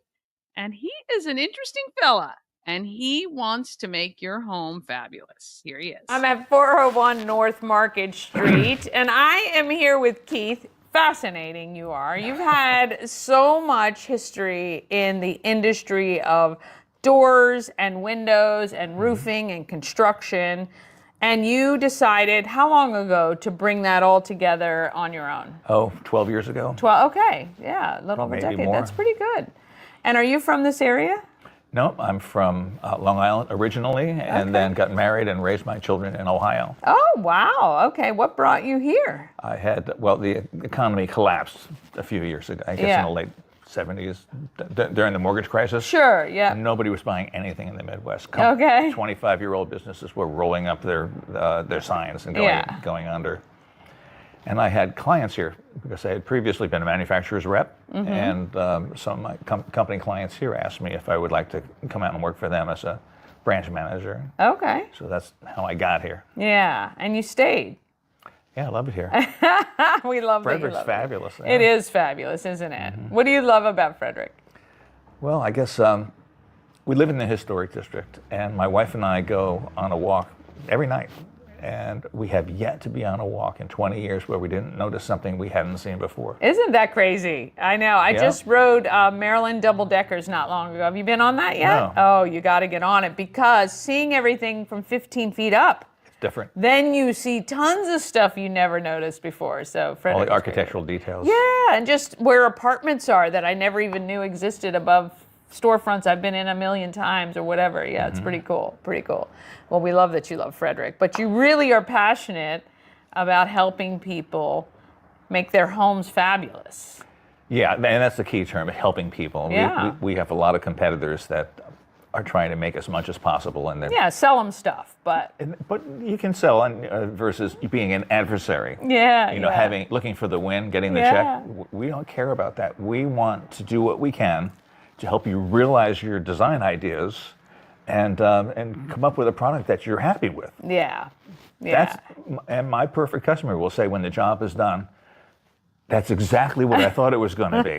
and he is an interesting fella, and he wants to make your home fabulous. Here he is. I'm at 401 North Market Street, and I am here with Keith. Fascinating you are. You've had so much history in the industry of doors and windows and roofing and construction. And you decided how long ago to bring that all together on your own? 12 years ago. 12, okay, yeah, a little over a Maybe decade. more. That's pretty good. And are you from this area? No, I'm from Long Island originally, and then got married and raised my children in Ohio. Oh, wow, okay. What brought you here? The economy collapsed a few years ago, I guess in the late 70s, during the mortgage crisis. Sure, yeah. Nobody was buying anything in the Midwest. 25-year-old businesses were rolling up their signs and going under. And I had clients here because I had previously been a manufacturer's rep, and some of my company clients here asked me if I would like to come out and work for them as a branch manager. Okay. So that's how I got here. Yeah, and you stayed. Yeah, I love it here. We love Frederick's fabulous. It is fabulous, isn't it? What do you love about Frederick? Well, I guess we live in the historic district, and my wife and I go on a walk every night. And we have yet to be on a walk in 20 years where we didn't notice something we hadn't seen before. Isn't that crazy? I know. I just rode Maryland double-deckers not long ago. Have you been on that yet? No. Oh, you got to get on it because seeing everything from 15 feet up, different. Then you see tons of stuff you never noticed before. So all the architectural details. Yeah, and just where apartments are that I never even knew existed above storefronts I've been in a million times or whatever. Yeah, it's pretty cool. Pretty cool. Well, we love that you love Frederick, but you really are passionate about helping people make their homes fabulous. Yeah, and that's the key term, helping people. Yeah. We have a lot of competitors that are trying to make as much as possible, and sell them stuff, but you can sell versus being an adversary. Looking for the win, getting the check. We don't care about that. We want to do what we can to help you realize your design ideas and come up with a product that you're happy with. And my perfect customer will say when the job is done, that's exactly what I thought it was going to be.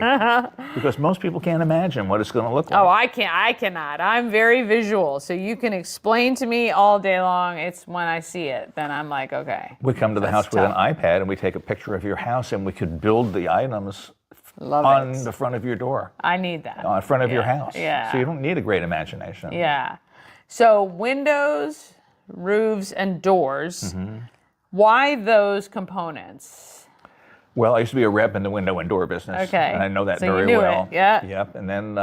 Because most people can't imagine what it's going to look like. Oh, I cannot. I'm very visual. So you can explain to me all day long. It's when I see it, then I'm like, okay. We come to the house with an iPad and we take a picture of your house and we could build the items on the front of your door. I need that. On front of your house. Yeah. So you don't need a great imagination. Yeah. So windows, roofs, and doors. Why those components? Well, I used to be a rep in the window and door business. Okay. And I know that So you very knew well. it, yeah. Yep. And then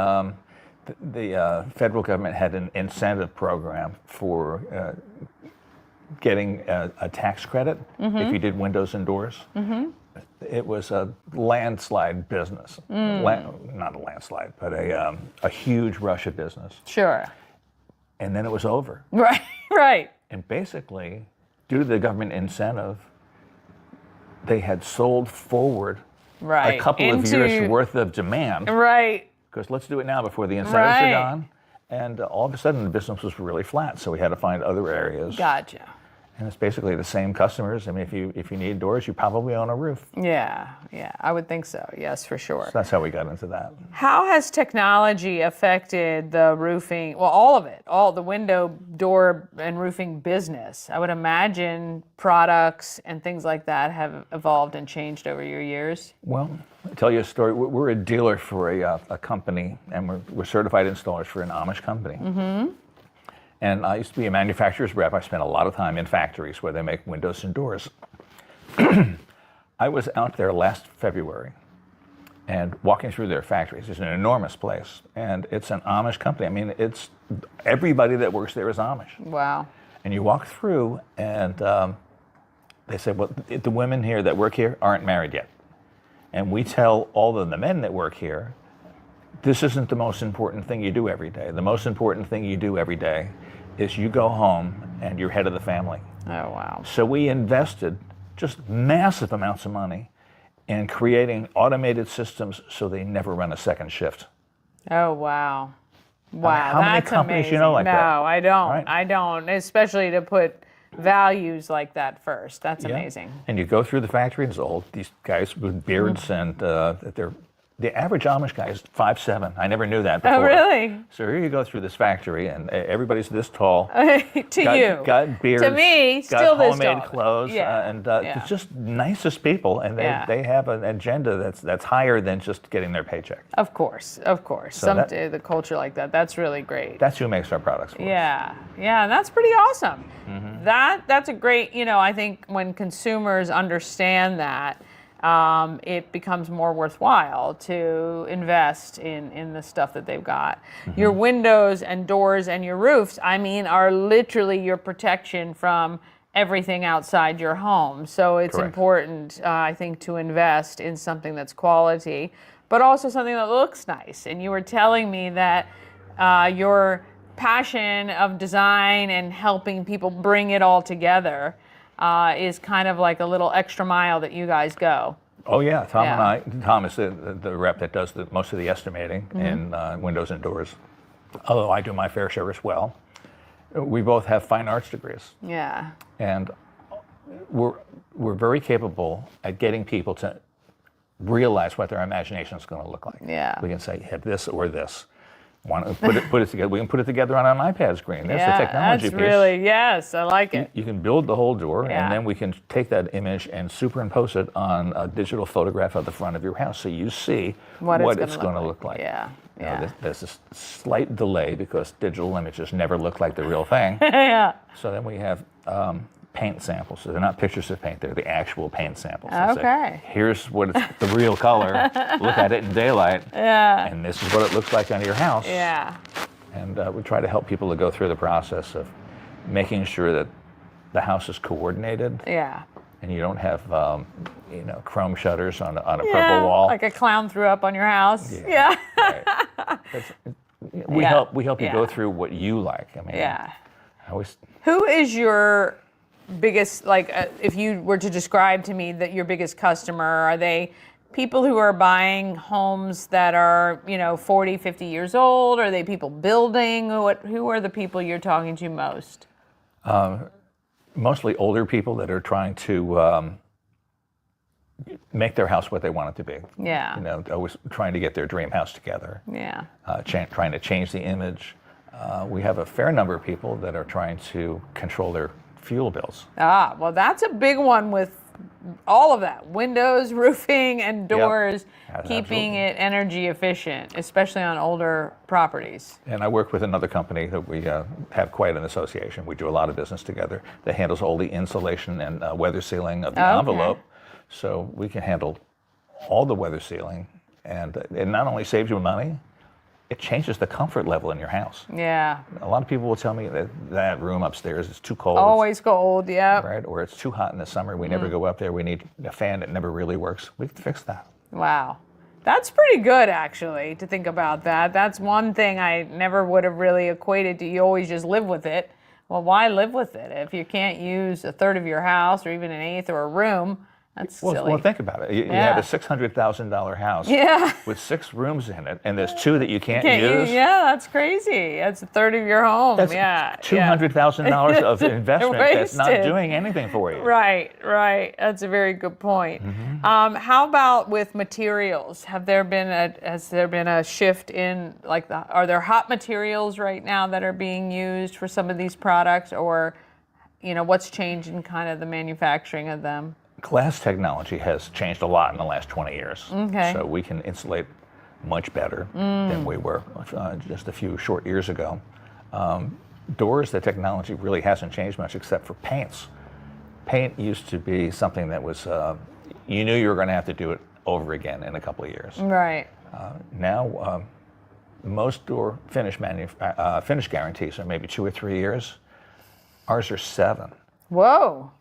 the federal government had an incentive program for getting a tax credit if you did windows and doors. It was a landslide business. Not a landslide, but a huge rush of business. Sure. And then it was over. Right, right. And basically, due to the government incentive, they had sold forward a couple of years worth of demand. Right. Because let's do it now before the incentives are gone. And all of a sudden, the business was really flat, so we had to find other areas. Gotcha. And it's basically the same customers. I mean, if you need doors, you probably own a roof. Yeah, I would think so. Yes, for sure. So that's how we got into that. How has technology affected the roofing, well, all of it, all the window, door, and roofing business? I would imagine products and things like that have evolved and changed over your years. Well, I'll tell you a story. We're a dealer for a company, and we're certified installers for an Amish company. And I used to be a manufacturer's rep. I spent a lot of time in factories where they make windows and doors. I was out there last February and walking through their factories. It's an enormous place, and it's an Amish company. I mean, it's everybody that works there is Amish. Wow. And you walk through, and they say, well, the women here that work here aren't married yet. And we tell all of the men that work here, this isn't the most important thing you do every day. The most important thing you do every day is you go home and you're head of the family. Oh, wow. So we invested just massive amounts of money in creating automated systems so they never run a second shift. Oh, wow. Wow, I mean, how many that's companies amazing. you know like that? No, I don't. Right. I don't, especially to put values like that first. That's amazing. And you go through the factory, and it's all these guys with beards, and the average Amish guy is 5'7". I never knew that before. Oh, really? So here you go through this factory, and everybody's this tall. Got beards. To me, got still this homemade tall. clothes, and it's just nicest people, and they have an agenda that's higher than just getting their paycheck. Of course. So The culture like that, that's really great. That's who makes our products for us. Yeah, that's pretty awesome. That's a great, I think when consumers understand that, it becomes more worthwhile to invest in the stuff that they've got. Your windows and doors and your roofs, are literally your protection from everything outside your home. So it's important, I think, to invest in something that's quality, but also something that looks nice. And you were telling me that your passion of design and helping people bring it all together is kind of like a little extra mile that you guys go. Oh yeah, Tom is the rep that does most of the estimating in windows and doors, although I do my fair share as well. We both have fine arts degrees. Yeah. And we're very capable at getting people to realize what their imagination is going to look like. Yeah. We can say, have this or this. Put it together. We can put it together on an iPad screen. There's the technology piece. Yes, I like it. You can build the whole door, and then we can take that image and superimpose it on a digital photograph of the front of your house, so you see what it's going to look like. Yeah. There's a slight delay because digital images never look like the real thing. Yeah. So then we have paint samples. So they're not pictures of paint; they're the actual paint samples. Okay. Here's what it's the real color. Look at it in daylight. Yeah. And this is what it looks like on your house. Yeah. And we try to help people to go through the process of making sure that the house is coordinated. Yeah. And you don't have, chrome shutters on a purple wall. Like a clown threw up on your house. Yeah. Right. We help you go through what you like. Who is your biggest, if you were to describe to me that your biggest customer, are they people who are buying homes that are, 40, 50 years old? Are they people building? Who are the people you're talking to most? Mostly older people that are trying to make their house what they want it to be. Yeah. Always trying to get their dream house together. Yeah. Trying to change the image. We have a fair number of people that are trying to control their fuel bills. Well, that's a big one with all of that. Windows, roofing, and doors, keeping it energy efficient, especially on older properties. And I work with another company that we have quite an association. We do a lot of business together that handles all the insulation and weather sealing of the envelope. So we can handle all the weather sealing, and it not only saves you money, it changes the comfort level in your house. Yeah. A lot of people will tell me that that room upstairs is too cold. Always cold, yeah. Right, or it's too hot in the summer. We never go up there. We need a fan that never really works. We can fix that. Wow. That's pretty good, actually, to think about that. That's one thing I never would have really equated to. You always just live with it. Well, why live with it? If you can't use a third of your house or even an eighth or a room, that's silly. Well, think about it. You have a $600,000 house with 6 rooms in it, and there's 2 that you can't use. Yeah, that's crazy. That's a third of your home. That's $200,000 of investment that's not Wasted. doing anything for you. Right. That's a very good point. How about with materials? Has there been a shift in are there hot materials right now that are being used for some of these products, or what's changed in kind of the manufacturing of them? Glass technology has changed a lot in the last 20 years. Okay. So we can insulate much better than we were just a few short years ago. Doors, the technology really hasn't changed much except for paints. Paint used to be something that was, you knew you were going to have to do it over again in a couple of years. Right. Now, most door finish guarantees are maybe 2 or 3 years. Ours are 7. Whoa.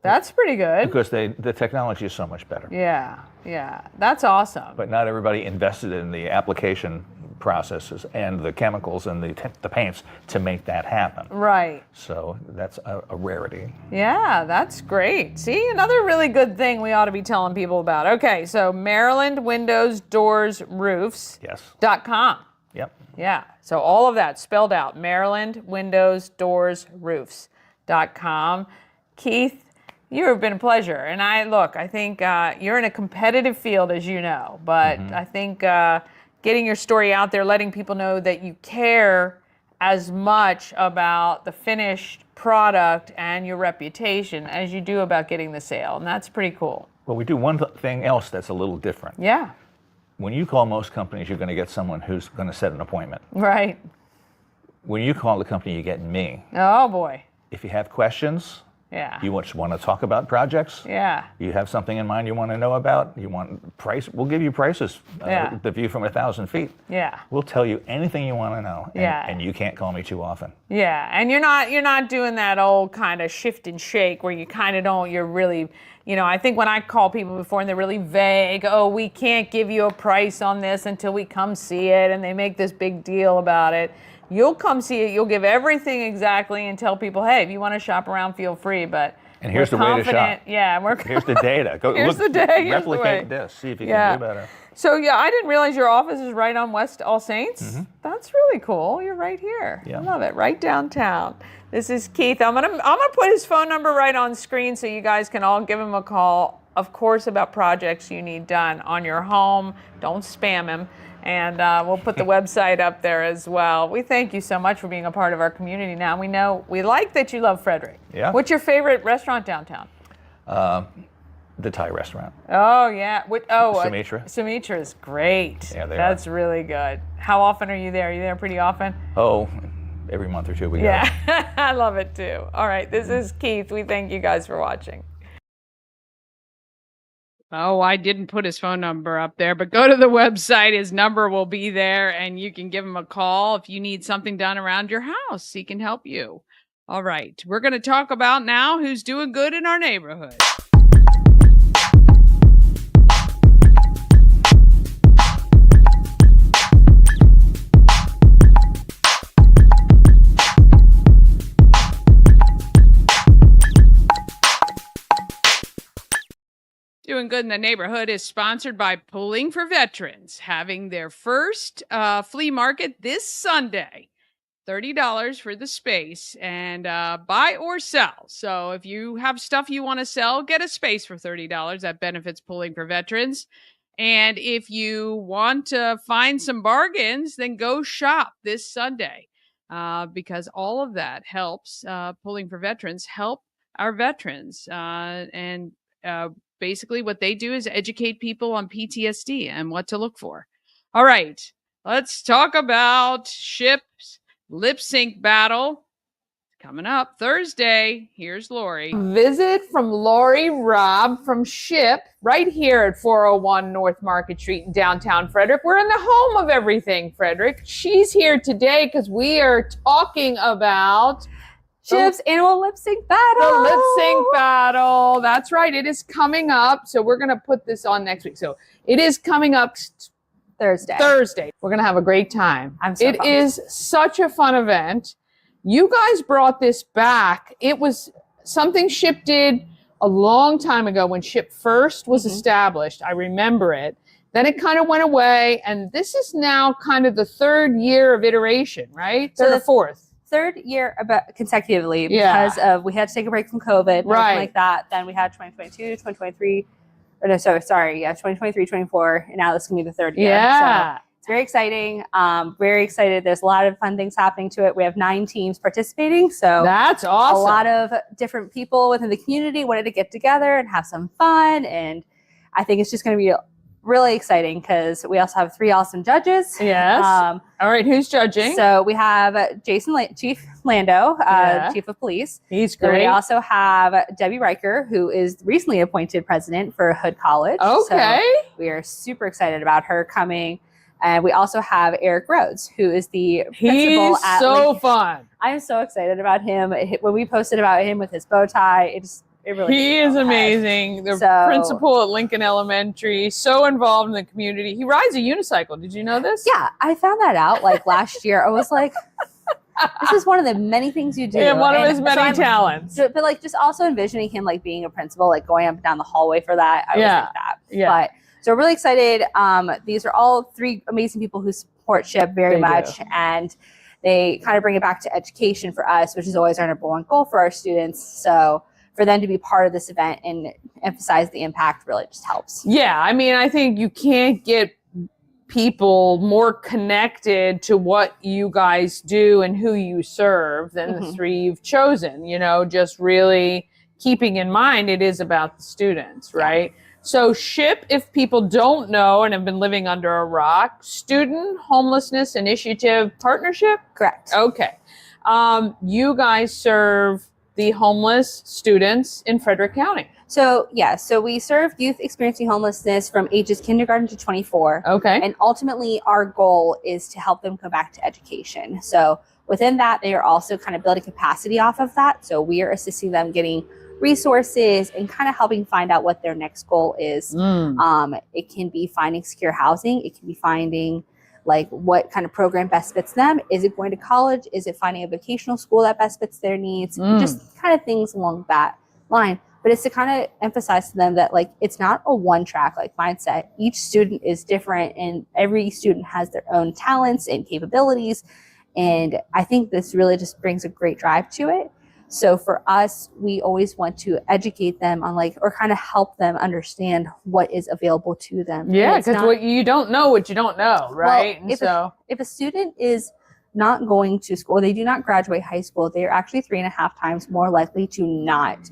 That's pretty good. Because the technology is so much better. Yeah. That's awesome. But not everybody invested in the application processes and the chemicals and the paints to make that happen. Right. So that's a rarity. Yeah, that's great. See, another really good thing we ought to be telling people about. Okay, so Maryland Windows, Doors, Roofs. Yes. .com. Yep. Yeah, so all of that spelled out. Maryland Windows, Doors, Roofs.com. Keith, you have been a pleasure. And I think you're in a competitive field, as you know, but I think getting your story out there, letting people know that you care as much about the finished product and your reputation as you do about getting the sale. And that's pretty cool. Well, we do one thing else that's a little different. Yeah. When you call most companies, you're going to get someone who's going to set an appointment. Right. When you call the company, you get me. Oh, boy. If you have questions, Yeah. you want to talk about projects, Yeah. you have something in mind you want to know about, you want price, we'll give you prices, Yeah. the view from 1,000 feet. Yeah. We'll tell you anything you want to know, and, Yeah. and you can't call me too often. Yeah, and you're not doing that old kind of shift and shake where you kind of don't, you're really, I think when I call people before and they're really vague, oh, we can't give you a price on this until we come see it, and they make this big deal about it. You'll come see it, you'll give everything exactly and tell people, hey, if you want to shop around, feel free, but And here's the way to shop. Yeah, Here's the data. Go Here's look, the data. Here's the way. replicate this, see if you can do better. So I didn't realize your office is right on West All Saints. That's really cool. You're right here. Yeah. I love it. Right downtown. This is Keith. I'm gonna put his phone number right on screen so you guys can all give him a call. Of course, about projects you need done on your home. Don't spam him. And we'll put the website up there as well. We thank you so much for being a part of our community. Now we like that you love Frederick. Yeah. What's your favorite restaurant downtown? The Thai restaurant. Oh, yeah. Sumitra. Sumitra is great. Yeah, That's really good. How often are you there? Are you there pretty often? Oh, every month or two we go. Yeah, I love it too. All right, this is Keith. We thank you guys for watching. Oh, I didn't put his phone number up there, but go to the website. His number will be there, and you can give him a call if you need something done around your house. He can help you. All right, we're going to talk about now who's doing good in our neighborhood. Doing Good in the Neighborhood is sponsored by Pulling for Veterans, having their first flea market this Sunday. $30 for the space, and buy or sell. So if you have stuff you want to sell, get a space for $30. That benefits Pulling for Veterans. And if you want to find some bargains, then go shop this Sunday, because all of that helps Pulling for Veterans help our veterans. Basically, what they do is educate people on PTSD and what to look for. All right, let's talk about SHIP's lip sync battle. Coming up Thursday, here's Laurie. Visit from Laurie Robb from SHIP right here at 401 North Market Street in downtown Frederick. We're in the home of everything Frederick. She's here today because we are talking about SHIP's annual lip sync battle. The lip sync battle. That's right. It is coming up. So we're going to put this on next week. So it is coming up Thursday. We're going to have a great time. It is such a fun event. You guys brought this back. It was something SHIP did a long time ago when SHIP first was established. I remember it. Then it kind of went away. And this is now kind of the third year of iteration, right? So the fourth. Third year about consecutively because of we had to take a break from COVID, right? Like that. Then we had 2022, 2023. Or no, sorry, 2023, 24, and now this is gonna be the third year. Yeah. So it's very exciting. Very excited. There's a lot of fun things happening to it. We have 9 teams participating. So that's awesome. A lot of different people within the community wanted to get together and have some fun. And I think it's just gonna be really exciting because we also have 3 awesome judges. Yes. All right, who's judging? So we have Chief Lando, Chief of Police. He's great. Then we also have Debbie Riker, who is recently appointed president for Hood College. Okay. So we are super excited about her coming. And we also have Eric Rhodes, who is the principal at so fun. I am so excited about him. When we posted about him with his bow tie, he is amazing. The principal at Lincoln Elementary, so involved in the community. He rides a unicycle. Did you know this? Yeah, I found that out last year. I was like, this is one of the many things you do. Yeah, one of his many talents. But just also envisioning him being a principal, going up and down the hallway for that. I was like that. Yeah. So we're really excited. These are all 3 amazing people who support SHIP very much. And they kind of bring it back to education for us, which is always our number 1 goal for our students. So for them to be part of this event and emphasize the impact really just helps. Yeah, I mean, I think you can't get people more connected to what you guys do and who you serve than the 3 you've chosen, just really keeping in mind it is about the students, right? Yeah. So SHIP, if people don't know and have been living under a rock, Student Homelessness Initiative Partnership? Correct. Okay. You guys serve the homeless students in Frederick County. So we serve youth experiencing homelessness from ages kindergarten to 24. Okay. And ultimately our goal is to help them go back to education. So within that, they are also kind of building capacity off of that. So we are assisting them getting resources and kind of helping find out what their next goal is. It can be finding secure housing. It can be finding what kind of program best fits them. Is it going to college? Is it finding a vocational school that best fits their needs? Just kind of things along that line. But it's to kind of emphasize to them that it's not a one-track mindset. Each student is different and every student has their own talents and capabilities. And I think this really just brings a great drive to it. So for us, we always want to educate them on or kind of help them understand what is available to them. Yeah, because what you don't know, right? Well, if a student is not going to school, they do not graduate high school, they are actually 3.5 times more likely to not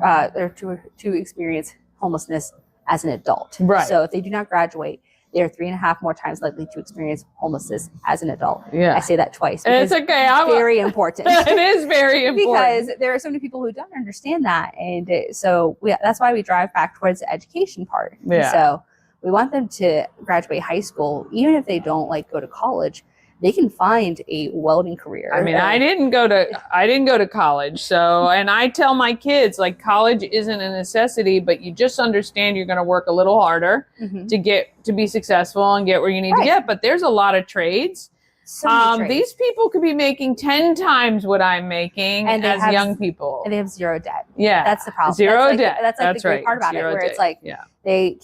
to experience homelessness as an adult. Right. So if they do not graduate, they are 3.5 more times likely to experience homelessness as an adult. Yeah. I say that twice. It's okay. It's very important. It is very important. Because there are so many people who don't understand that. And so that's why we drive back towards the education part. Yeah. So we want them to graduate high school, even if they don't go to college. They can find a welding career. I mean, I didn't go to college. So, and I tell my kids, college isn't a necessity, but you just understand you're going to work a little harder to be successful and get where you need to get. But there's a lot of trades. These people could be making 10 times what I'm making as young people. And they have zero debt. Yeah. That's the problem. Zero debt. That's the great part about it, where it's they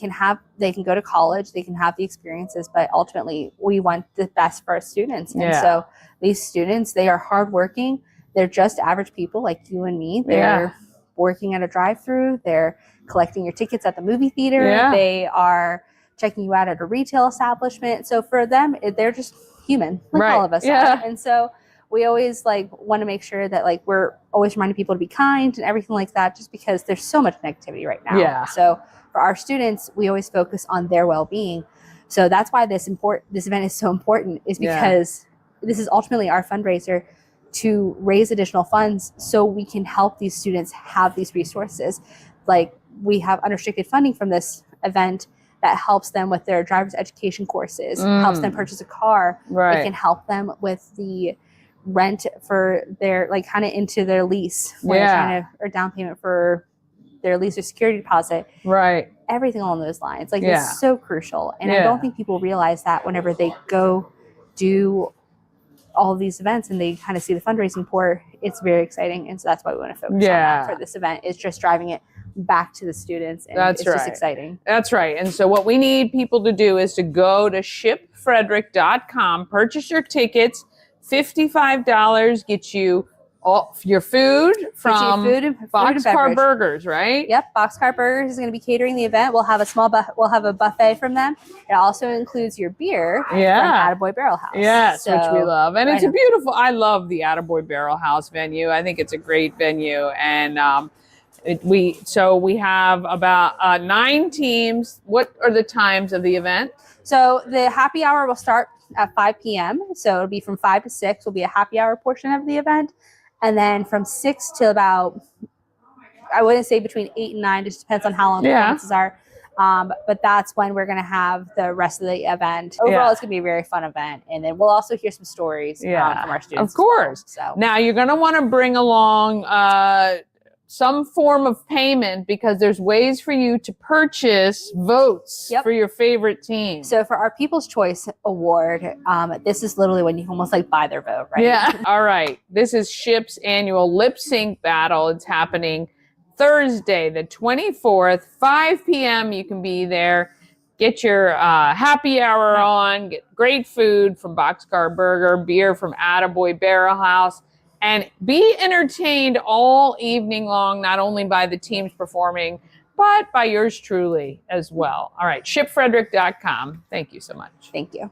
can go to college, they can have the experiences, but ultimately we want the best for our students. And so these students, they are hardworking. They're just average people like you and me. They're working at a drive-through. They're collecting your tickets at the movie theater. Yeah. They are checking you out at a retail establishment. So for them, they're just human, all of us are. And so we always want to make sure that we're always reminding people to be kind and everything like that, just because there's so much negativity right now. Yeah. So for our students, we always focus on their well-being. So that's why this event is so important, is because this is ultimately our fundraiser to raise additional funds so we can help these students have these resources. Like, we have unrestricted funding from this event that helps them with their driver's education courses, helps them purchase a car. Right. It can help them with the rent for their, like, kind of into their lease when they're trying to, or down payment for their lease or security deposit. Right. Everything along those lines. Like, it's so crucial. And I don't think people realize that whenever they go do all of these events and they kind of see the fundraising pour, it's very exciting. And so that's why we want to focus on that for this event. It's just driving it back to the students. And it's just exciting. That's right. And so what we need people to do is to go to shipfrederick.com, purchase your tickets. $55 gets you all your food from Boxcar Burgers, right? Yep, Boxcar Burgers is going to be catering the event. We'll have a buffet from them. It also includes your beer from Attaboy Barrel House. Yes, which we love, and it's a beautiful. I love the Attaboy Barrel House venue. I think it's a great venue, and we have about 9 teams. What are the times of the event? So the happy hour will start at 5 p.m. So it'll be from 5 to 6 will be a happy hour portion of the event. And then from 6 to about, I wouldn't say between 8 and 9, just depends on how long the performances are. But that's when we're going to have the rest of the event. Overall, it's going to be a very fun event. And then we'll also hear some stories from our students. Of course. Well, so. Now, you're going to want to bring along some form of payment because there's ways for you to purchase votes for your favorite team. So for our People's Choice Award, this is literally when you almost like buy their vote, right? Yeah. All right. This is SHIP's annual lip sync battle. It's happening Thursday, the 24th, 5 p.m. You can be there. Get your happy hour on. Get great food from Boxcar Burger, beer from Attaboy Barrel House. And be entertained all evening long, not only by the teams performing, but by yours truly as well. All right, shipfrederick.com. Thank you so much. Thank you.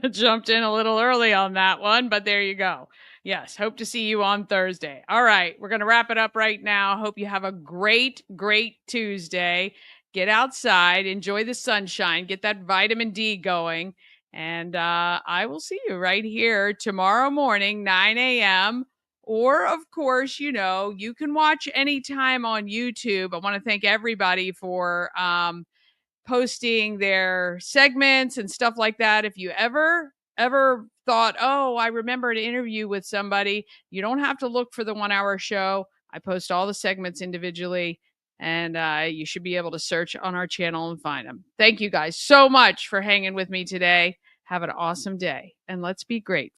Jumped in a little early on that one, but there you go. Yes, hope to see you on Thursday. All right, we're going to wrap it up right now. Hope you have a great, great Tuesday. Get outside, enjoy the sunshine, get that vitamin D going. And I will see you right here tomorrow morning, 9 a.m. Or, of course, you can watch anytime on YouTube. I want to thank everybody for posting their segments and stuff like that. If you ever thought, oh, I remember an interview with somebody, you don't have to look for the 1 hour show. I post all the segments individually. And you should be able to search on our channel and find them. Thank you guys so much for hanging with me today. Have an awesome day. And let's be great.